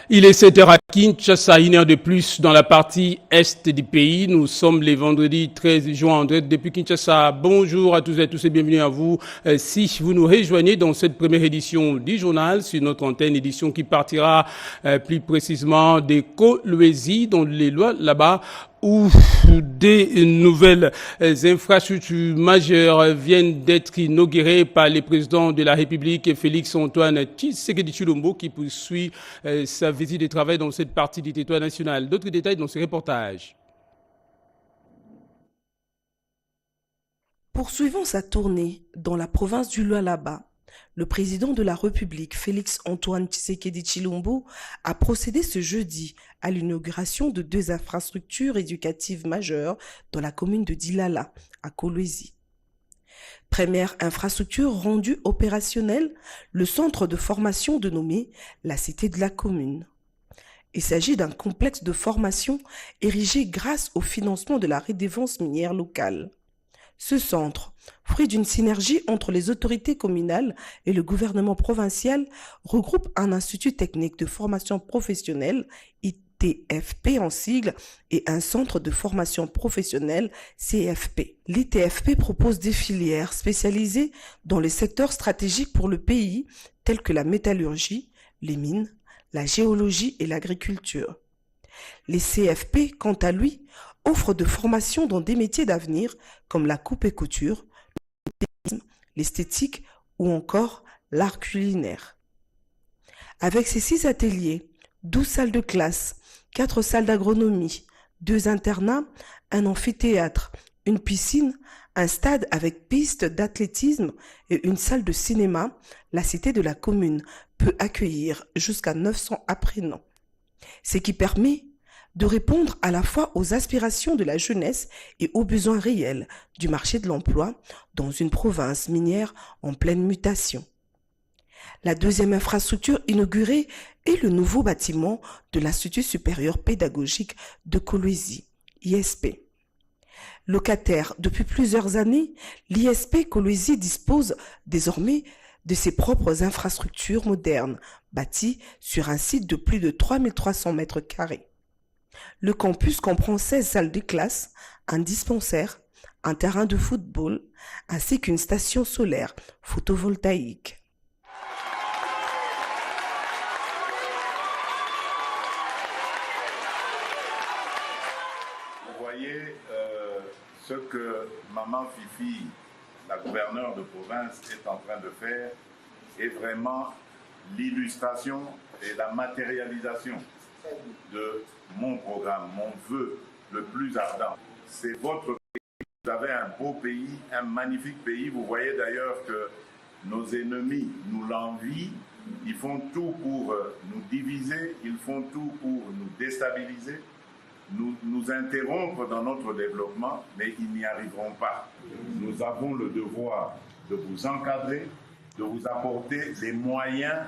Il est 7h à Kinshasa, une heure de plus dans la partie est du pays. Nous sommes les vendredis 13 juin en direct depuis Kinshasa. Bonjour à tous et à tous et bienvenue à vous. Si vous nous rejoignez dans cette première édition du journal sur notre antenne, édition qui partira plus précisément des Kolwezi, dans les lois là-bas, où des nouvelles infrastructures majeures viennent d'être inaugurées par le président de la République, Félix-Antoine Tshisekedi Tshilombo, qui poursuit sa visite de travail dans cette partie du territoire national. D'autres détails dans ce reportage. Poursuivant sa tournée dans la province du Lualaba, le président de la République, Félix-Antoine Tshisekedi Tshilombo, a procédé ce jeudi à l'inauguration de deux infrastructures éducatives majeures dans la commune de Dilala, à Kolwezi. Première infrastructure rendue opérationnelle, le centre de formation dénommé la Cité de la Commune. Il s'agit d'un complexe de formation érigé grâce au financement de la redevance minière locale. Ce centre, fruit d'une synergie entre les autorités communales et le gouvernement provincial, regroupe un institut technique de formation professionnelle, ITFP en sigle, et un centre de formation professionnelle, CFP. L'ITFP propose des filières spécialisées dans les secteurs stratégiques pour le pays, tels que la métallurgie, les mines, la géologie et l'agriculture. Les CFP, quant à lui, offrent de formations dans des métiers d'avenir comme la coupe et couture, l'esthétique ou encore l'art culinaire. Avec ses 6 ateliers, 12 salles de classe, 4 salles d'agronomie, 2 internats, un amphithéâtre, une piscine, un stade avec piste d'athlétisme et une salle de cinéma, la Cité de la Commune peut accueillir jusqu'à 900 apprenants. Ce qui permet de répondre à la fois aux aspirations de la jeunesse et aux besoins réels du marché de l'emploi dans une province minière en pleine mutation. La deuxième infrastructure inaugurée est le nouveau bâtiment de l'Institut supérieur pédagogique de Kolwezi, ISP. Locataire depuis plusieurs années, l'ISP Kolwezi dispose désormais de ses propres infrastructures modernes, bâties sur un site de plus de 3300 mètres carrés. Le campus comprend 16 salles de classe, un dispensaire, un terrain de football, ainsi qu'une station solaire photovoltaïque. Vous voyez ce que Maman Fifi, la gouverneure de province, est en train de faire, est vraiment l'illustration et la matérialisation de mon programme, mon vœu le plus ardent. C'est votre pays. Vous avez un beau pays, un magnifique pays. Vous voyez d'ailleurs que nos ennemis nous l'envient. Ils font tout pour nous diviser, ils font tout pour nous déstabiliser, nous interrompre dans notre développement, mais ils n'y arriveront pas. Nous avons le devoir de vous encadrer, de vous apporter les moyens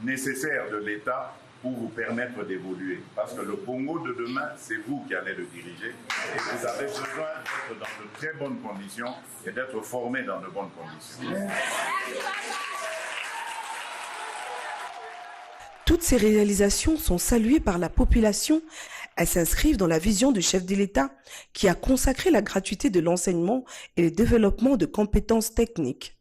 nécessaires de l'État pour vous permettre d'évoluer. Parce que le Congo de demain, c'est vous qui allez le diriger. Et vous avez besoin d'être dans de très bonnes conditions et d'être formé dans de bonnes conditions. Toutes ces réalisations sont saluées par la population. Elles s'inscrivent dans la vision du chef de l'État qui a consacré la gratuité de l'enseignement et le développement de compétences techniques.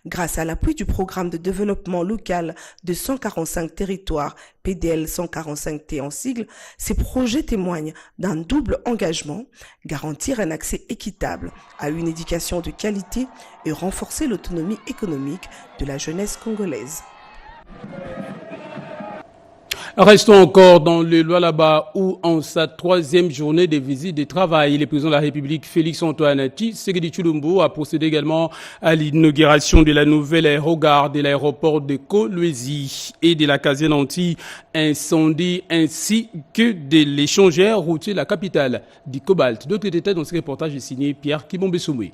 Grâce à l'appui du programme de développement local de 145 territoires, PDL 145T en sigle, ces projets témoignent d'un double engagement, garantir un accès équitable à une éducation de qualité et renforcer l'autonomie économique de la jeunesse congolaise. Restons encore dans le Lualaba où, en sa 3e journée de visite de travail, le président de la République, Félix-Antoine Tshisekedi Tshilombo, a procédé également à l'inauguration de la nouvelle aérogare de l'aéroport de Kolwezi et de la caserne anti-incendie ainsi que de l'échangeur routier de la capitale du Cobalt. D'autres détails dans ce reportage est signé Pierre Kibombe-Soumé.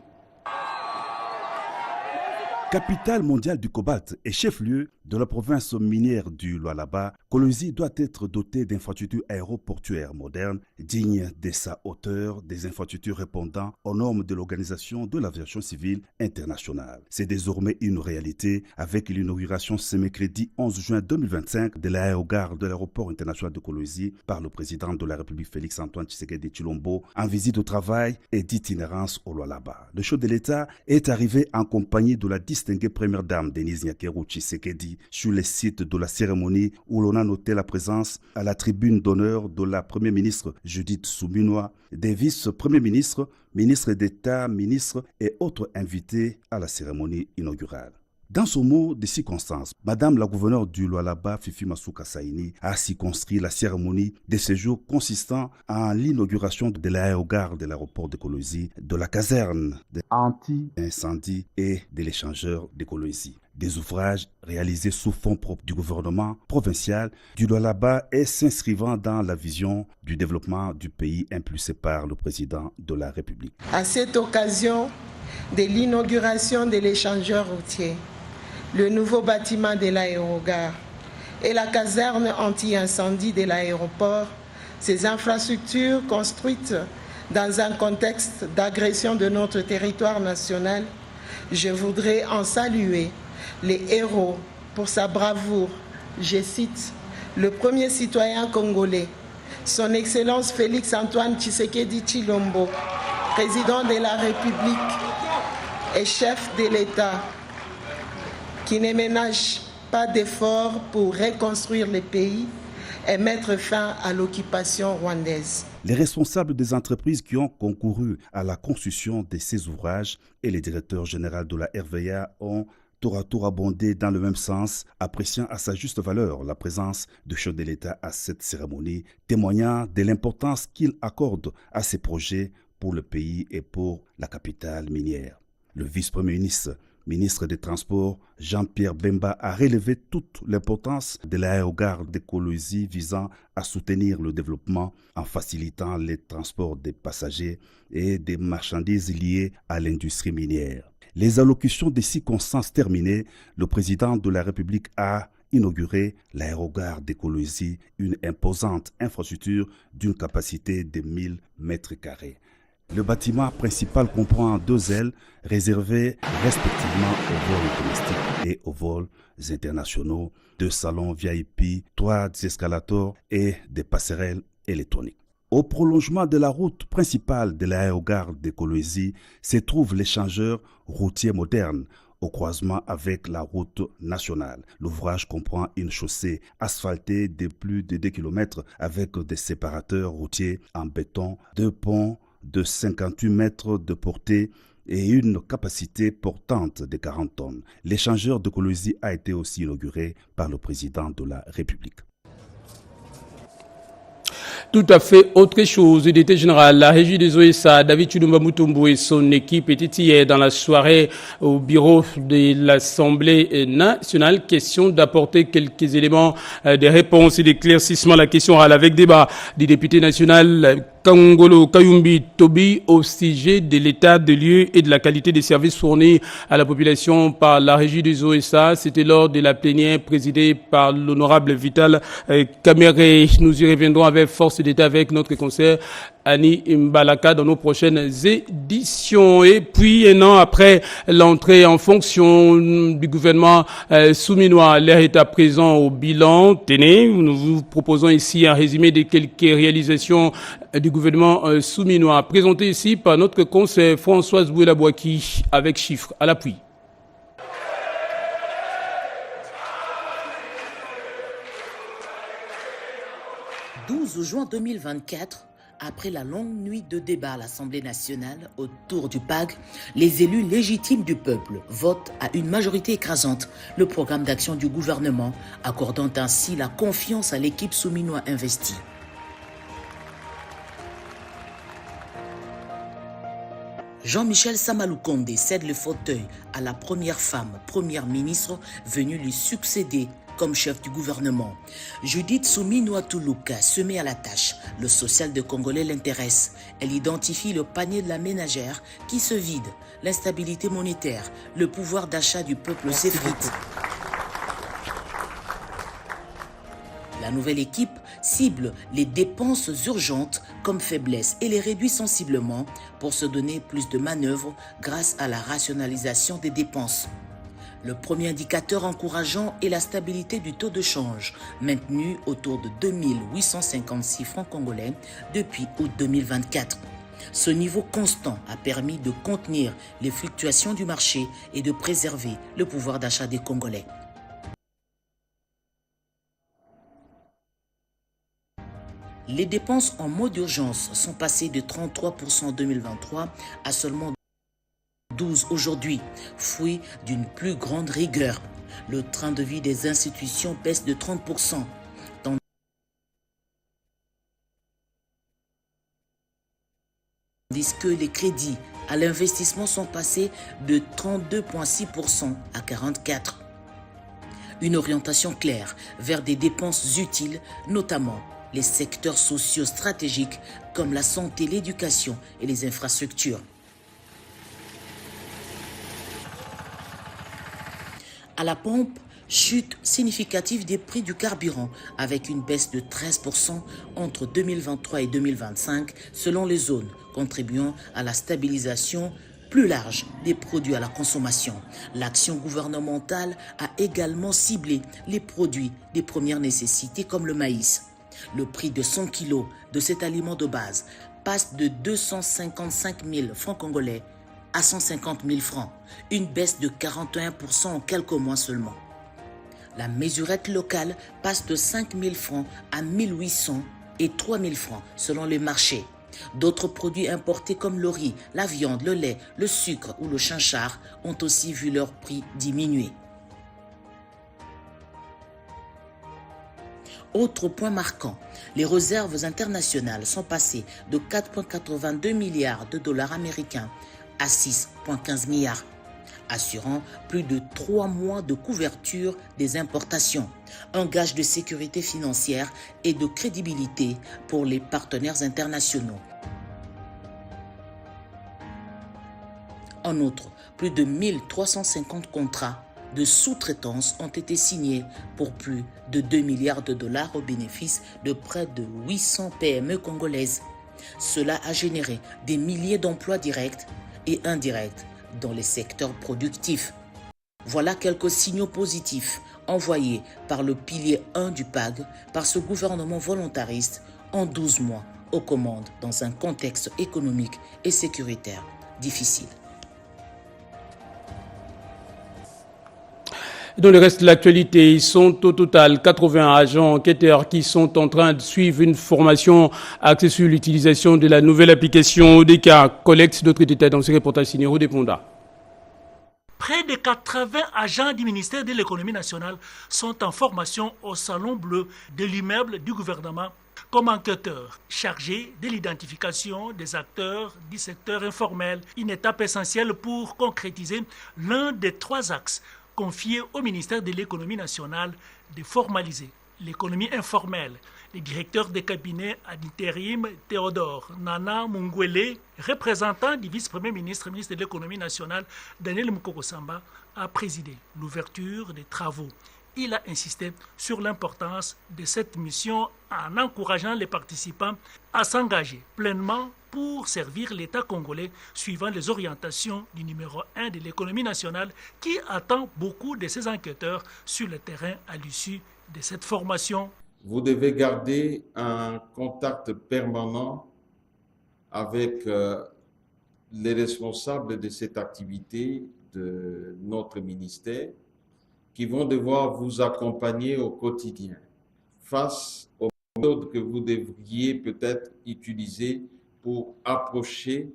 Capitale mondiale du cobalt et chef-lieu de la province minière du Lualaba, Kolwezi doit être doté d'infrastructures aéroportuaires modernes, dignes de sa hauteur, des infrastructures répondant aux normes de l'Organisation de l'aviation civile internationale. C'est désormais une réalité avec l'inauguration ce mercredi 11 juin 2025 de l'aérogare de l'aéroport international de Kolwezi par le président de la République Félix-Antoine Tshisekedi Tshilombo en visite au travail et d'itinérance au Lualaba. Le chef de l'État est arrivé en compagnie de la distinguée première dame Denise Nyakeru Tshisekedi sur le site de la cérémonie où l'on a noté la présence à la tribune d'honneur de la première ministre Judith Suminwa, des vice-premiers ministres, ministres d'État, ministres et autres invités à la cérémonie inaugurale. Dans son mot de circonstance, Madame la gouverneure du Lualaba, Fifi Masuka Saini, a circonscrit la cérémonie de séjour consistant en l'inauguration de l'aérogare de l'aéroport de Kolwezi, de la caserne anti-incendie et de l'échangeur de Kolwezi. Des ouvrages réalisés sous fonds propres du gouvernement provincial du Lualaba et s'inscrivant dans la vision du développement du pays impulsée par le président de la République. À cette occasion de l'inauguration de l'échangeur routier, le nouveau bâtiment de l'aérogare et la caserne anti-incendie de l'aéroport, ces infrastructures construites dans un contexte d'agression de notre territoire national, je voudrais en saluer les héros pour sa bravoure. Je cite le premier citoyen congolais, son Excellence Félix-Antoine Tshisekedi Tshilombo, président de la République et chef de l'État, qui ne ménage pas d'efforts pour reconstruire le pays et mettre fin à l'occupation rwandaise. Les responsables des entreprises qui ont concouru à la construction de ces ouvrages et les directeurs généraux de la RVA ont tour à tour abondé dans le même sens, appréciant à sa juste valeur la présence du chef de l'État à cette cérémonie, témoignant de l'importance qu'il accorde à ces projets pour le pays et pour la capitale minière. Le vice-premier ministre des Transports, Jean-Pierre Bemba, a relevé toute l'importance de l'aérogare de Kolwezi visant à soutenir le développement en facilitant les transports des passagers et des marchandises liées à l'industrie minière. Les allocutions des circonstances terminées, le président de la République a inauguré l'aérogare de Kolwezi, une imposante infrastructure d'une capacité de 1000 mètres carrés. Le bâtiment principal comprend 2 ailes réservées respectivement aux vols domestiques et aux vols internationaux, 2 salons VIP, 3 escalators et des passerelles électroniques. Au prolongement de la route principale de l'aérogare de Kolwezi se trouve l'échangeur routier moderne au croisement avec la route nationale. L'ouvrage comprend une chaussée asphaltée de plus de 2 km avec des séparateurs routiers en béton, 2 ponts de 58 mètres de portée et une capacité portante de 40 tonnes. L'échangeur de Kolwezi a été aussi inauguré par le président de la République. Tout à fait autre chose. D'été général, la régie des OSA, David Chulumba Mutombo et son équipe étaient hier dans la soirée au bureau de l'Assemblée nationale. Question d'apporter quelques éléments de réponse et d'éclaircissement à la question orale avec débat du député national Kangolo Kayumbi Tobi au sujet de l'état de lieu et de la qualité des services fournis à la population par la régie des OSA. C'était lors de la plénière présidée par l'honorable Vital Kamere. Nous y reviendrons avec force d'État avec notre conseiller Annie Mbalaka dans nos prochaines éditions. Et puis, un an après l'entrée en fonction du gouvernement souminois, l'air est à présent au bilan. Tenez, nous vous proposons ici un résumé de quelques réalisations du gouvernement souminois, présenté ici par notre conseiller Françoise Bouela-Bouaki avec chiffres à l'appui. Le 12 juin 2024, après la longue nuit de débat à l'Assemblée nationale autour du PAG, les élus légitimes du peuple votent à une majorité écrasante le programme d'action du gouvernement, accordant ainsi la confiance à l'équipe souminois investie. Jean-Michel Samaloukonde cède le fauteuil à la première femme, première ministre, venue lui succéder comme chef du gouvernement. Judith Suminwa Tuluka se met à la tâche. Le social de Congolais l'intéresse. Elle identifie le panier de la ménagère qui se vide. L'instabilité monétaire, le pouvoir d'achat du peuple s'effrite. La nouvelle équipe cible les dépenses urgentes comme faiblesse et les réduit sensiblement pour se donner plus de manœuvres grâce à la rationalisation des dépenses. Le premier indicateur encourageant est la stabilité du taux de change, maintenu autour de 2856 francs congolais depuis août 2024. Ce niveau constant a permis de contenir les fluctuations du marché et de préserver le pouvoir d'achat des Congolais. Les dépenses en mode d'urgence sont passées de 33% en 2023 à seulement 12% aujourd'hui, fruit d'une plus grande rigueur. Le train de vie des institutions baisse de 30%, tandis que les crédits à l'investissement sont passés de 32,6% à 44%. Une orientation claire vers des dépenses utiles, notamment les secteurs sociaux stratégiques comme la santé, l'éducation et les infrastructures. À la pompe, chute significative des prix du carburant avec une baisse de 13% entre 2023 et 2025 selon les zones, contribuant à la stabilisation plus large des produits à la consommation. L'action gouvernementale a également ciblé les produits des premières nécessités comme le maïs. Le prix de 100 kg de cet aliment de base passe de 255 000 francs congolais à 150 000 francs, une baisse de 41% en quelques mois seulement. La mesurette locale passe de 5 000 francs à 1 800 et 3 000 francs selon les marchés. D'autres produits importés comme le riz, la viande, le lait, le sucre ou le chinchard ont aussi vu leur prix diminuer. Autre point marquant, les réserves internationales sont passées de 4,82 milliards de dollars américains à 6,15 milliards, assurant plus de 3 mois de couverture des importations, un gage de sécurité financière et de crédibilité pour les partenaires internationaux. En outre, plus de 1350 contrats de sous-traitance ont été signés pour plus de 2 milliards de dollars au bénéfice de près de 800 PME congolaises. Cela a généré des milliers d'emplois directs et indirects dans les secteurs productifs. Voilà quelques signaux positifs envoyés par le pilier 1 du PAG par ce gouvernement volontariste en 12 mois aux commandes dans un contexte économique et sécuritaire difficile. Dans le reste de l'actualité, ils sont au total 80 agents enquêteurs qui sont en train de suivre une formation axée sur l'utilisation de la nouvelle application ODK. Collecte d'autres détails dans ce reportage signé Rodé Ponda. Près de 80 agents du ministère de l'économie nationale sont en formation au Salon Bleu de l'immeuble du gouvernement comme enquêteurs chargés de l'identification des acteurs du secteur informel, une étape essentielle pour concrétiser l'un des 3 axes confié au ministère de l'économie nationale de formaliser l'économie informelle. Le directeur de cabinet à l'intérim Théodore Nana Mungwele, représentant du vice-premier ministre, ministre de l'économie nationale Daniel Mukoko-Samba, a présidé l'ouverture des travaux. Il a insisté sur l'importance de cette mission en encourageant les participants à s'engager pleinement pour servir l'État congolais suivant les orientations du numéro 1 de l'économie nationale qui attend beaucoup de ses enquêteurs sur le terrain à l'issue de cette formation. Vous devez garder un contact permanent avec les responsables de cette activité de notre ministère qui vont devoir vous accompagner au quotidien face aux méthodes que vous devriez peut-être utiliser pour approcher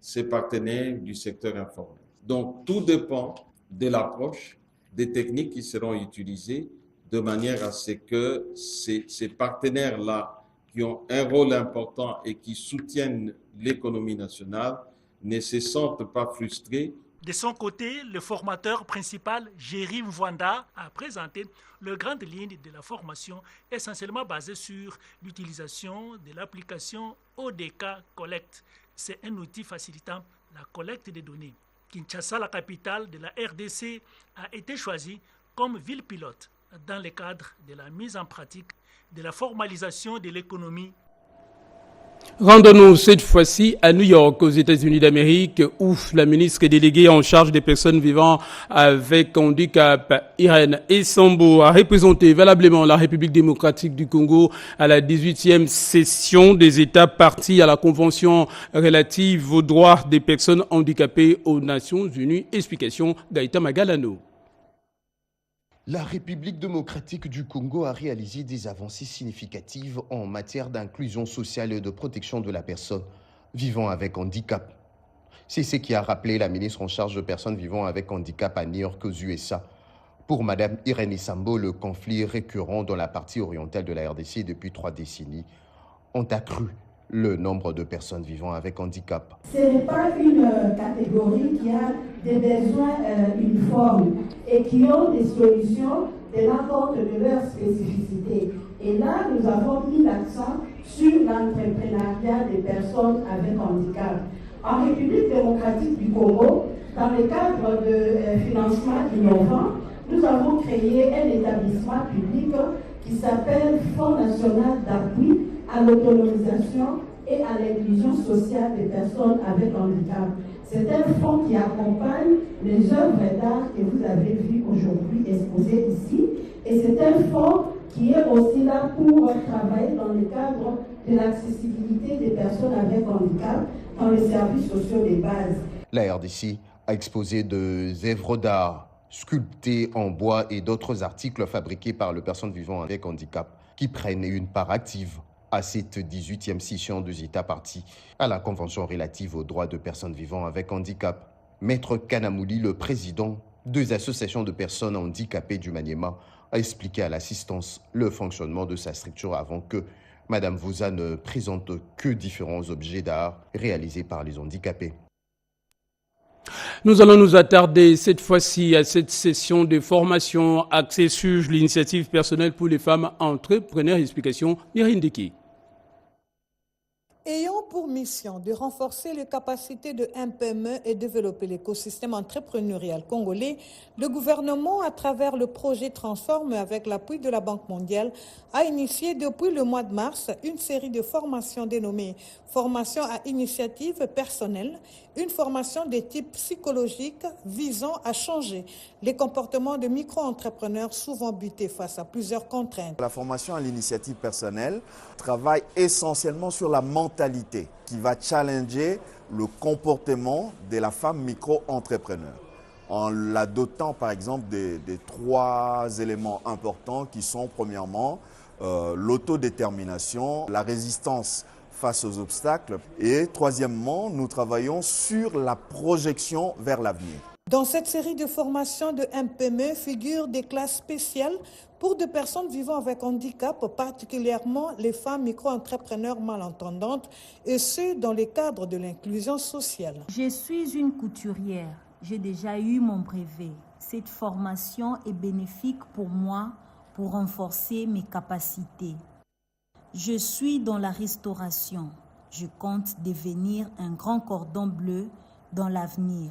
ces partenaires du secteur informel. Donc, tout dépend de l'approche, des techniques qui seront utilisées de manière à ce que ces partenaires-là qui ont un rôle important et qui soutiennent l'économie nationale ne se sentent pas frustrés. De son côté, le formateur principal, Jerry Mwanda, a présenté les grandes lignes de la formation essentiellement basée sur l'utilisation de l'application ODK Collect. C'est un outil facilitant la collecte des données. Kinshasa, la capitale de la RDC, a été choisie comme ville pilote dans le cadre de la mise en pratique de la formalisation de l'économie. Rendons-nous cette fois-ci à New York, aux États-Unis d'Amérique, où la ministre déléguée en charge des personnes vivant avec handicap, Irène Essambo, a représenté valablement la République démocratique du Congo à la 18e session des États partis à la Convention relative aux droits des personnes handicapées aux Nations Unies. Explication Gaïta Magalano. La République démocratique du Congo a réalisé des avancées significatives en matière d'inclusion sociale et de protection de la personne vivant avec handicap. C'est ce qui a rappelé la ministre en charge de personnes vivant avec handicap à New York aux USA. Pour Mme Irène Essambo, le conflit récurrent dans la partie orientale de la RDC depuis 3 décennies ont accru le nombre de personnes vivant avec handicap. Ce n'est pas une catégorie qui a des besoins uniformes et qui ont des solutions tenant compte de leurs spécificités. Et là, nous avons mis l'accent sur l'entrepreneuriat des personnes avec handicap. En République démocratique du Congo, dans le cadre de financement innovant, nous avons créé un établissement public qui s'appelle Fonds national d'appui à l'autonomisation et à l'inclusion sociale des personnes avec handicap. C'est un fonds qui accompagne les œuvres d'art que vous avez vues aujourd'hui exposées ici. Et c'est un fonds qui est aussi là pour travailler dans le cadre de l'accessibilité des personnes avec handicap dans les services sociaux de base. La RDC a exposé des œuvres d'art sculptées en bois et d'autres articles fabriqués par les personnes vivant avec handicap qui prennent une part active à cette 18e session des États partis à la Convention relative aux droits de personnes vivant avec handicap. Maître Kanamouli, le président des associations de personnes handicapées du Maniema, a expliqué à l'assistance le fonctionnement de sa structure avant que Mme Vouza ne présente que différents objets d'art réalisés par les handicapés. Nous allons nous attarder cette fois-ci à cette session de formation axée sur l'initiative personnelle pour les femmes entrepreneurs. Explication Myriam Deki. Ayant pour mission de renforcer les capacités de MPME et développer l'écosystème entrepreneurial congolais, le gouvernement, à travers le projet Transforme avec l'appui de la Banque mondiale, a initié depuis le mois de mars une série de formations dénommées « Formation à initiative personnelle », une formation de type psychologique visant à changer les comportements de micro-entrepreneurs souvent butés face à plusieurs contraintes. La formation à l'initiative personnelle travaille essentiellement sur la mentalité qui va challenger le comportement de la femme micro-entrepreneur en la dotant par exemple des 3 éléments importants qui sont premièrement l'autodétermination, la résistance face aux obstacles et troisièmement, nous travaillons sur la projection vers l'avenir. Dans cette série de formations de MPME figurent des classes spéciales pour des personnes vivant avec handicap, particulièrement les femmes micro-entrepreneurs malentendantes, et ce, dans le cadre de l'inclusion sociale. Je suis une couturière. J'ai déjà eu mon brevet. Cette formation est bénéfique pour moi pour renforcer mes capacités. Je suis dans la restauration. Je compte devenir un grand cordon bleu dans l'avenir.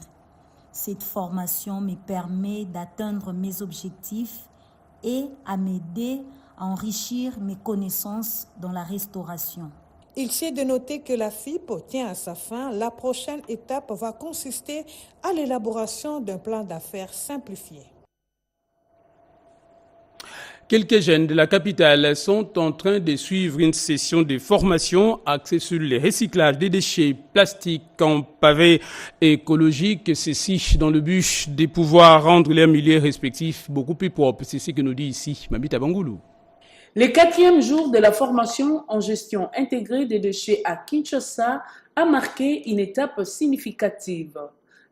Cette formation me permet d'atteindre mes objectifs et à m'aider à enrichir mes connaissances dans la restauration. Il s'est de noter que la FIP tient à sa fin. La prochaine étape va consister à l'élaboration d'un plan d'affaires simplifié. Quelques jeunes de la capitale sont en train de suivre une session de formation axée sur le recyclage des déchets plastiques en pavé écologique. Ceci dans le but de pouvoir rendre leurs milieux respectifs beaucoup plus propres. C'est ce que nous dit ici Mabita Bangoulou. Le 4e jour de la formation en gestion intégrée des déchets à Kinshasa a marqué une étape significative.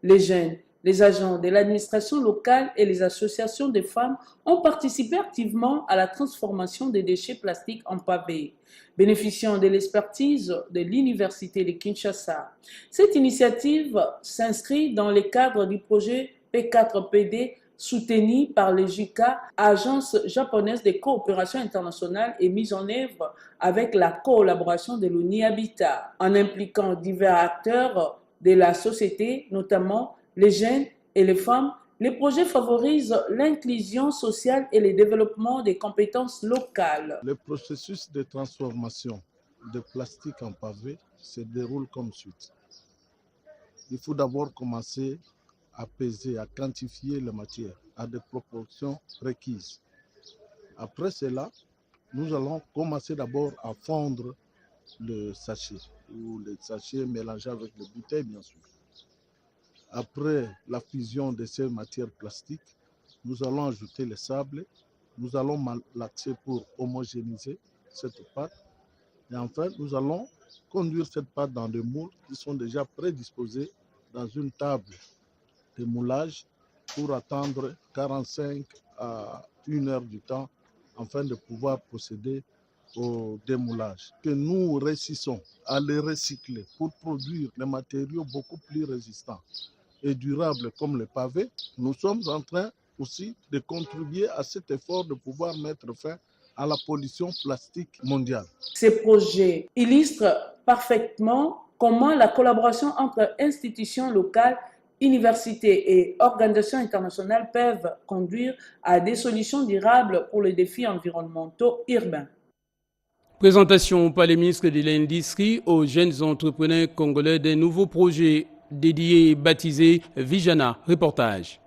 Les jeunes, les agents de l'administration locale et les associations de femmes ont participé activement à la transformation des déchets plastiques en pavés, bénéficiant de l'expertise de l'Université de Kinshasa. Cette initiative s'inscrit dans le cadre du projet P4PD soutenu par les JICA, agence japonaise de coopération internationale, et mise en œuvre avec la collaboration de l'ONU Habitat, en impliquant divers acteurs de la société, notamment les jeunes et les femmes Les projets favorisent l'inclusion sociale et le développement des compétences locales. Le processus de transformation de plastique en pavé se déroule comme suit. Il faut d'abord commencer à peser, à quantifier la matière à des proportions requises. Après cela, nous allons commencer d'abord à fondre le sachet ou les sachets mélangés avec les bouteilles, bien sûr. Après la fusion de ces matières plastiques, nous allons ajouter le sable, nous allons malaxer pour homogénéiser cette pâte et enfin nous allons conduire cette pâte dans des moules qui sont déjà prédisposés dans une table de moulage pour attendre 45 à 1 heure du temps afin de pouvoir procéder au démoulage. Que nous réussissons à les recycler pour produire des matériaux beaucoup plus résistants et durables comme le pavé, nous sommes en train aussi de contribuer à cet effort de pouvoir mettre fin à la pollution plastique mondiale. Ces projets illustrent parfaitement comment la collaboration entre institutions locales, universités et organisations internationales peuvent conduire à des solutions durables pour les défis environnementaux urbains. Présentation par les ministres de l'Industrie aux jeunes entrepreneurs congolais des nouveaux projets dédiés et baptisés Vijana. Reportage.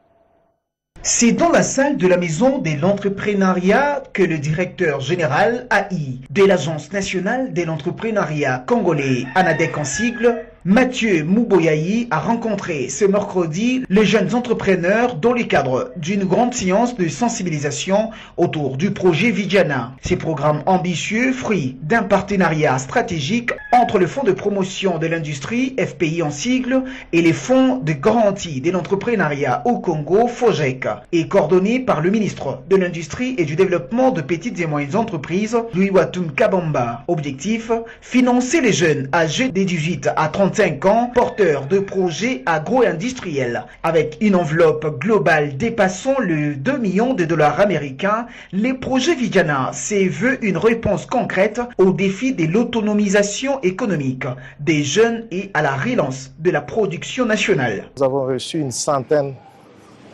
C'est dans la salle de la Maison de l'entrepreneuriat que le directeur général AI de l'Agence nationale de l'entrepreneuriat congolais, ANADEC en sigle, Mathieu Mouboyayi a rencontré ce mercredi les jeunes entrepreneurs dans le cadre d'une grande séance de sensibilisation autour du projet Vijana. Ces programmes ambitieux, fruit d'un partenariat stratégique entre le Fonds de promotion de l'industrie, FPI en sigle, et les fonds de garantie de l'entrepreneuriat au Congo, FOGEC, et coordonné par le ministre de l'Industrie et du Développement de petites et moyennes entreprises, Louis Watum Kabamba. Objectif, financer les jeunes âgés de 18 à 35 ans, porteurs de projets agro-industriels. Avec une enveloppe globale dépassant le 2 millions de dollars américains, les projets Vijana se veut une réponse concrète au défi de l'autonomisation économique des jeunes et à la relance de la production nationale. Nous avons reçu une centaine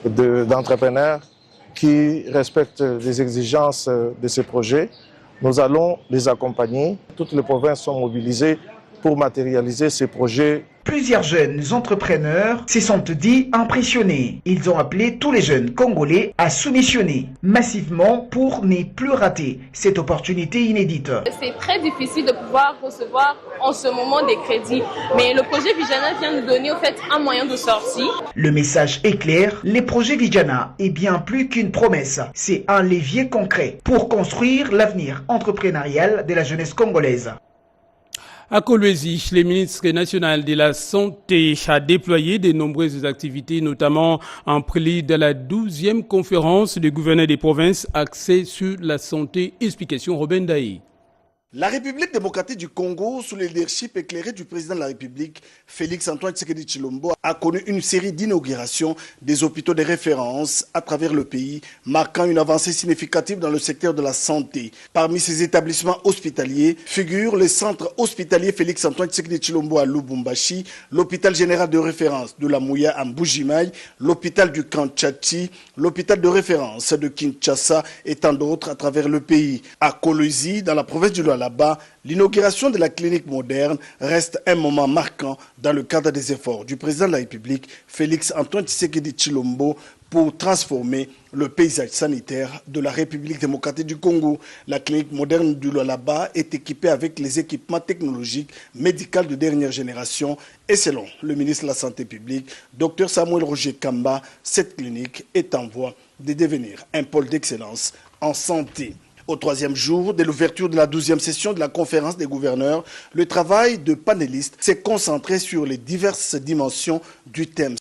d'entrepreneurs qui respectent les exigences de ces projets. Nous allons les accompagner. Toutes les provinces sont mobilisées pour matérialiser ces projets. Plusieurs jeunes entrepreneurs se sont dit impressionnés. Ils ont appelé tous les jeunes Congolais à soumissionner massivement pour ne plus rater cette opportunité inédite. C'est très difficile de pouvoir recevoir en ce moment des crédits, mais le projet Vijana vient nous donner au fait un moyen de sortie. Le message est clair, les projets Vijana est bien plus qu'une promesse. C'est un levier concret pour construire l'avenir entrepreneurial de la jeunesse congolaise. À Kolwezi, le ministre national de la Santé a déployé de nombreuses activités, notamment en prélude de la 12e conférence des gouverneurs des provinces axée sur la santé. Explication Robin Daï. La République démocratique du Congo, sous le leadership éclairé du président de la République, Félix Antoine Tshisekedi Tshilombo, a connu une série d'inaugurations des hôpitaux de référence à travers le pays, marquant une avancée significative dans le secteur de la santé. Parmi ces établissements hospitaliers figurent le centre hospitalier Félix Antoine Tshisekedi Tshilombo à Lubumbashi, l'hôpital général de référence de la Mouya à Mbujimaï, l'hôpital du Kanchati, l'hôpital de référence de Kinshasa et tant d'autres à travers le pays. À Kolwezi, dans la province du Lualaba, l'inauguration de la clinique moderne reste un moment marquant dans le cadre des efforts du président de la République, Félix Antoine Tshisekedi Tshilombo, pour transformer le paysage sanitaire de la République démocratique du Congo. La clinique moderne du Lualaba est équipée avec les équipements technologiques médicaux de dernière génération et selon le ministre de la Santé publique, Dr Samuel Roger Kamba, cette clinique est en voie de devenir un pôle d'excellence en santé. Au 3e jour de l'ouverture de la 12e session de la conférence des gouverneurs, le travail de panélistes s'est concentré sur les diverses dimensions du thème.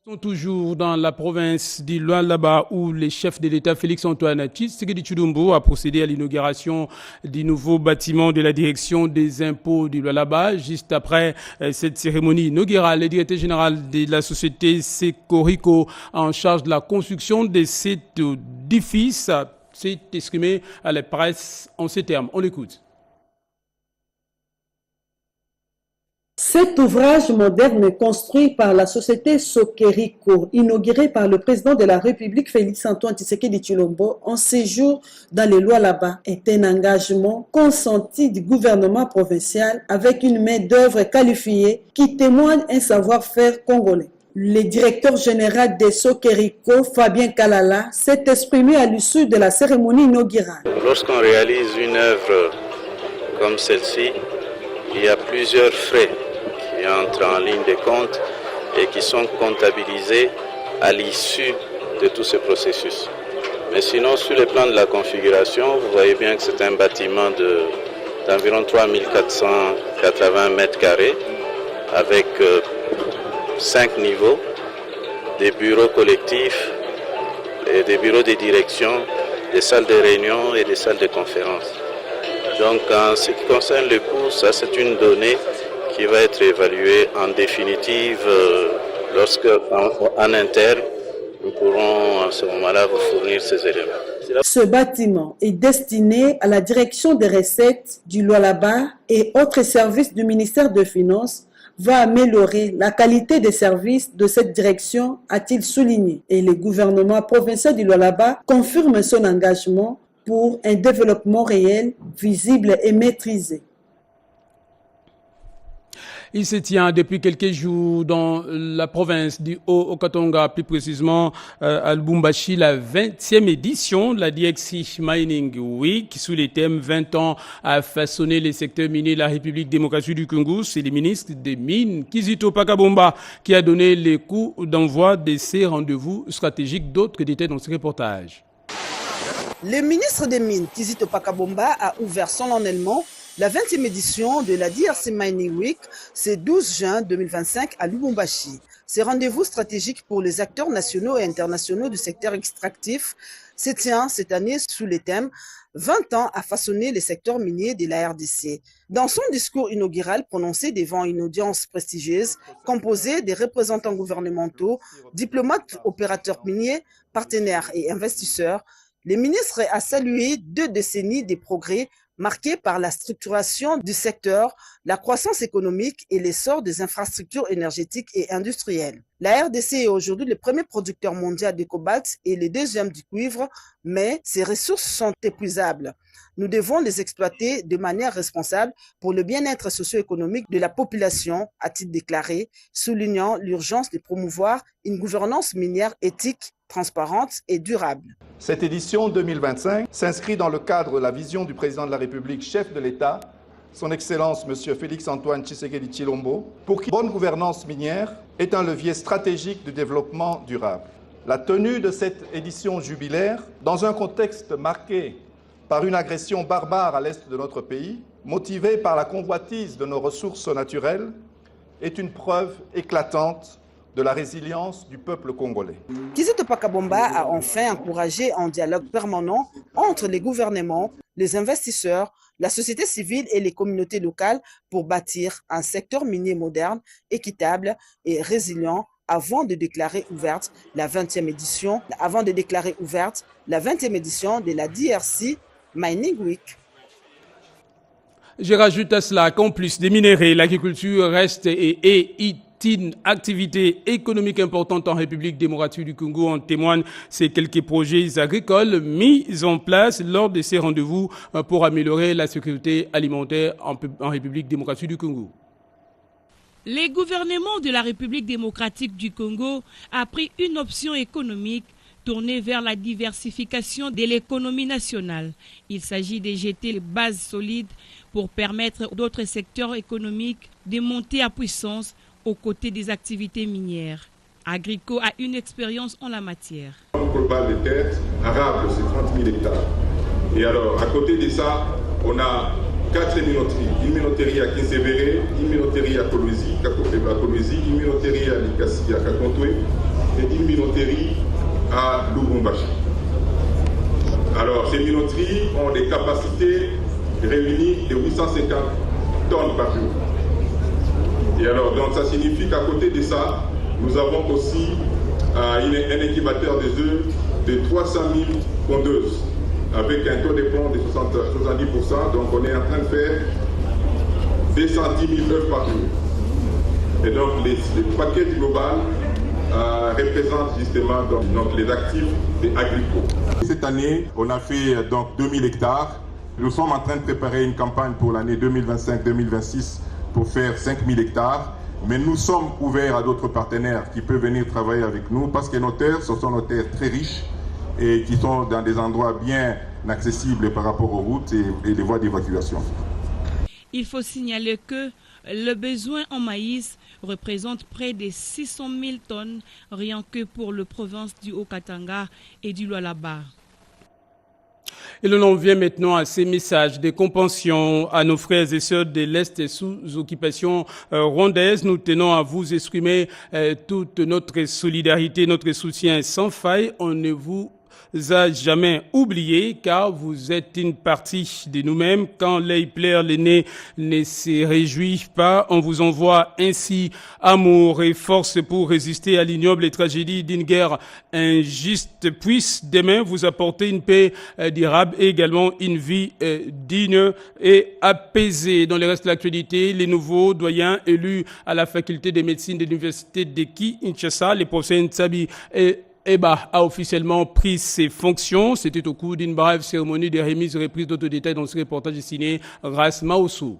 Nous sommes toujours dans la province du Lualaba où le chef de l'État Félix Antoine Tshisekedi Tshilombo a procédé à l'inauguration du nouveau bâtiment de la direction des impôts du Lualaba. Juste après cette cérémonie inaugurale, le directeur général de la société Secorico en charge de la construction de cet édifice s'est exprimé à la presse en ces termes. On l'écoute. Cet ouvrage moderne construit par la société Sokerico, inauguré par le président de la République Félix-Antoine Tshisekedi Tshilombo en séjour dans les Lualaba, est un engagement consenti du gouvernement provincial avec une main-d'œuvre qualifiée qui témoigne un savoir-faire congolais. Le directeur général de Sokerico, Fabien Kalala, s'est exprimé à l'issue de la cérémonie inaugurale. Lorsqu'on réalise une œuvre comme celle-ci, il y a plusieurs frais qui entrent en ligne de compte et qui sont comptabilisés à l'issue de tout ce processus. Mais sinon, sur le plan de la configuration, vous voyez bien que c'est un bâtiment d'environ 3480 mètres carrés avec 5 niveaux, des bureaux collectifs, et des bureaux de direction, des salles de réunion et des salles de conférence. Donc en ce qui concerne le coût, ça c'est une donnée qui va être évaluée en définitive lorsque en interne nous pourrons à ce moment-là vous fournir ces éléments. Ce bâtiment est destiné à la direction des recettes du Lualaba et autres services du ministère des Finances, va améliorer la qualité des services de cette direction, a-t-il souligné. Et le gouvernement provincial du Lualaba confirme son engagement pour un développement réel, visible et maîtrisé. Il se tient depuis quelques jours dans la province du Haut-Okatonga, plus précisément à Lubumbashi, la 20e édition de la DXC Mining Week, sous les thèmes 20 ans à façonner les secteurs miniers de la République démocratique du Congo. C'est le ministre des Mines, Kizito Pakabomba, qui a donné les coups d'envoi de ces rendez-vous stratégiques. D'autres détails dans ce reportage. Le ministre des Mines, Kizito Pakabomba, a ouvert solennellement la 20e édition de la DRC Mining Week, c'est 12 juin 2025 à Lubumbashi. Ces rendez-vous stratégiques pour les acteurs nationaux et internationaux du secteur extractif se tient cette année sous le thème 20 ans à façonner les secteurs miniers de la RDC. Dans son discours inaugural prononcé devant une audience prestigieuse composée des représentants gouvernementaux, diplomates, opérateurs miniers, partenaires et investisseurs, le ministre a salué 2 décennies de progrès marquée par la structuration du secteur, la croissance économique et l'essor des infrastructures énergétiques et industrielles. La RDC est aujourd'hui le premier producteur mondial de cobalt et le deuxième du cuivre, mais ses ressources sont épuisables. Nous devons les exploiter de manière responsable pour le bien-être socio-économique de la population, a-t-il déclaré, soulignant l'urgence de promouvoir une gouvernance minière éthique, transparente et durable. Cette édition 2025 s'inscrit dans le cadre de la vision du président de la République, chef de l'État, son Excellence M. Félix-Antoine Tshisekedi Tshilombo, pour qui la bonne gouvernance minière est un levier stratégique de développement durable. La tenue de cette édition jubilaire, dans un contexte marqué par une agression barbare à l'est de notre pays, motivée par la convoitise de nos ressources naturelles, est une preuve éclatante de la résilience du peuple congolais. Kizito Pakabomba a enfin encouragé un dialogue permanent entre les gouvernements, les investisseurs, la société civile et les communautés locales pour bâtir un secteur minier moderne, équitable et résilient avant de déclarer ouverte la 20e édition de la DRC Mining Week. Je rajoute à cela qu'en plus des minéraux, l'agriculture reste et une activité économique importante en République démocratique du Congo. En témoignent ces quelques projets agricoles mis en place lors de ces rendez-vous pour améliorer la sécurité alimentaire en République démocratique du Congo. Le gouvernement de la République démocratique du Congo a pris une option économique tournée vers la diversification de l'économie nationale. Il s'agit de jeter les bases solides pour permettre d'autres secteurs économiques de monter à puissance aux côtés des activités minières. Agrico a une expérience en la matière. Le global des terres arables, c'est 30 000 hectares. Et alors, à côté de ça, on a 4 minoteries. Une minoterie à Kinsevere, une minoterie à Kolwezi, une minoterie à Likasi, à Kakontoué, et une minoterie à Lubumbashi. Alors, ces minoteries ont des capacités réunies de 850 tonnes par jour. Et alors, donc ça signifie qu'à côté de ça, nous avons aussi un incubateur des œufs de 300 000 pondeuses avec un taux de pond de 70%. Donc on est en train de faire 210 000 œufs par jour. Et donc, le paquet global représente justement donc, les actifs agricoles. Cette année, on a fait donc 2000 hectares. Nous sommes en train de préparer une campagne pour l'année 2025-2026 pour faire 5000 hectares. Mais nous sommes ouverts à d'autres partenaires qui peuvent venir travailler avec nous parce que nos terres, ce sont nos terres très riches et qui sont dans des endroits bien accessibles par rapport aux routes et les voies d'évacuation. Il faut signaler que le besoin en maïs représente près de 600 000 tonnes rien que pour la province du Haut-Katanga et du Lualaba. Et l'on en vient maintenant à ces messages de compassion à nos frères et sœurs de l'Est sous occupation rwandaise. Nous tenons à vous exprimer toute notre solidarité, notre soutien sans faille. On ne vous a jamais oublié car vous êtes une partie de nous-mêmes. Quand l'Eipler, l'aîné, ne se réjouit pas, on vous envoie ainsi amour et force pour résister à l'ignoble tragédie d'une guerre injuste. Puisse demain vous apporter une paix durable et également une vie digne et apaisée. Dans le reste de l'actualité, les nouveaux doyens élus à la faculté de médecine de l'université de Kinshasa, les professeurs Ntsabi et Eba a officiellement pris ses fonctions. C'était au cours d'une brève cérémonie de remise et reprise d'autres détails dans ce reportage signé Grace Maoussou.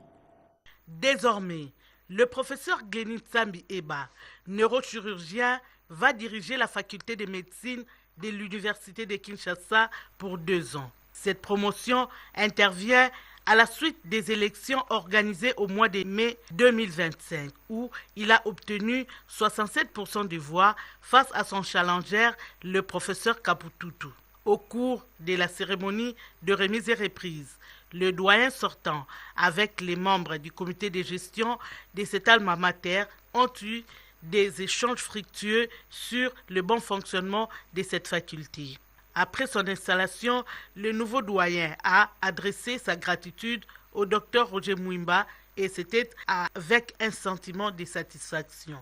Désormais, le professeur Glenn Ntsambi Eba, neurochirurgien, va diriger la faculté de médecine de l'université de Kinshasa pour 2 ans. Cette promotion intervient à la suite des élections organisées au mois de mai 2025, où il a obtenu 67% des voix face à son challenger, le professeur Kapututu. Au cours de la cérémonie de remise et reprise, le doyen sortant, avec les membres du comité de gestion de cet alma mater, ont eu des échanges fructueux sur le bon fonctionnement de cette faculté. Après son installation, le nouveau doyen a adressé sa gratitude au docteur Roger Mouimba et c'était avec un sentiment de satisfaction.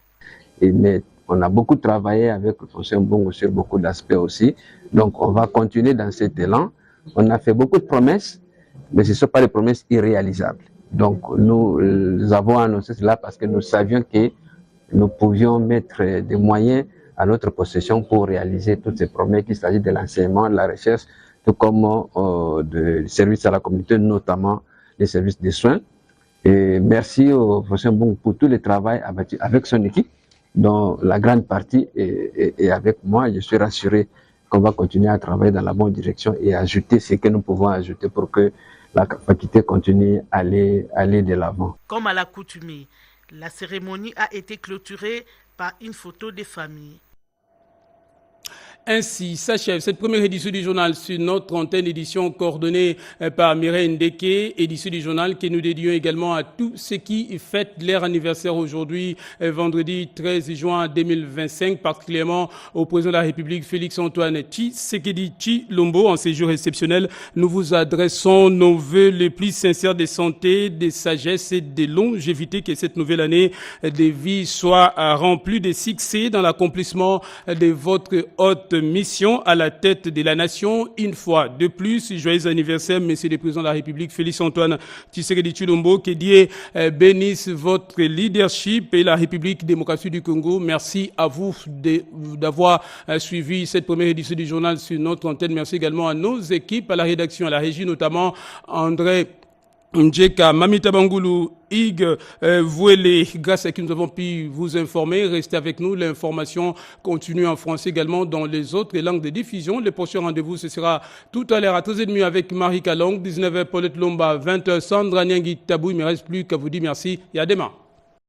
Mais on a beaucoup travaillé avec le professeur Mbongo sur beaucoup d'aspects aussi. Donc on va continuer dans cet élan. On a fait beaucoup de promesses, mais ce ne sont pas des promesses irréalisables. Donc nous avons annoncé cela parce que nous savions que nous pouvions mettre des moyens à notre possession pour réaliser toutes ces promesses, qu'il s'agit de l'enseignement, de la recherche, tout comme des services à la communauté, notamment les services de soins. Et merci au professeur Mbongo pour tout le travail abattu avec son équipe, dont la grande partie est avec moi. Je suis rassuré qu'on va continuer à travailler dans la bonne direction et ajouter ce que nous pouvons ajouter pour que la faculté continue à aller de l'avant. Comme à l'accoutumée, la cérémonie a été clôturée par une photo des familles. Ainsi s'achève cette première édition du journal sur notre antenne, édition coordonnée par Mireille Ndeke, édition du journal que nous dédions également à tous ceux qui fêtent leur anniversaire aujourd'hui, vendredi 13 juin 2025, particulièrement au président de la République Félix-Antoine Tshisekedi Tshilombo. En ces jours exceptionnels, nous vous adressons nos vœux les plus sincères de santé, de sagesse et de longévité, que cette nouvelle année de vie soit remplie de succès dans l'accomplissement de votre haute mission à la tête de la nation. Une fois de plus, joyeux anniversaire, Monsieur le Président de la République, Félix-Antoine Tshisekedi Tshilombo. Que Dieu bénisse votre leadership et la République démocratique du Congo. Merci à vous d'avoir suivi cette première édition du journal sur notre antenne. Merci également à nos équipes, à la rédaction, à la régie, notamment André Ndjeka, Mamita Bangoulou, Ig Vouélé, grâce à qui nous avons pu vous informer. Restez avec nous, l'information continue en français également dans les autres langues de diffusion. Le prochain rendez-vous, ce sera tout à l'heure à 13h30 avec Marie Kalong, 19h Paulette Lomba, 20h Sandra Nyangui Tabou. Il ne me reste plus qu'à vous dire merci et à demain.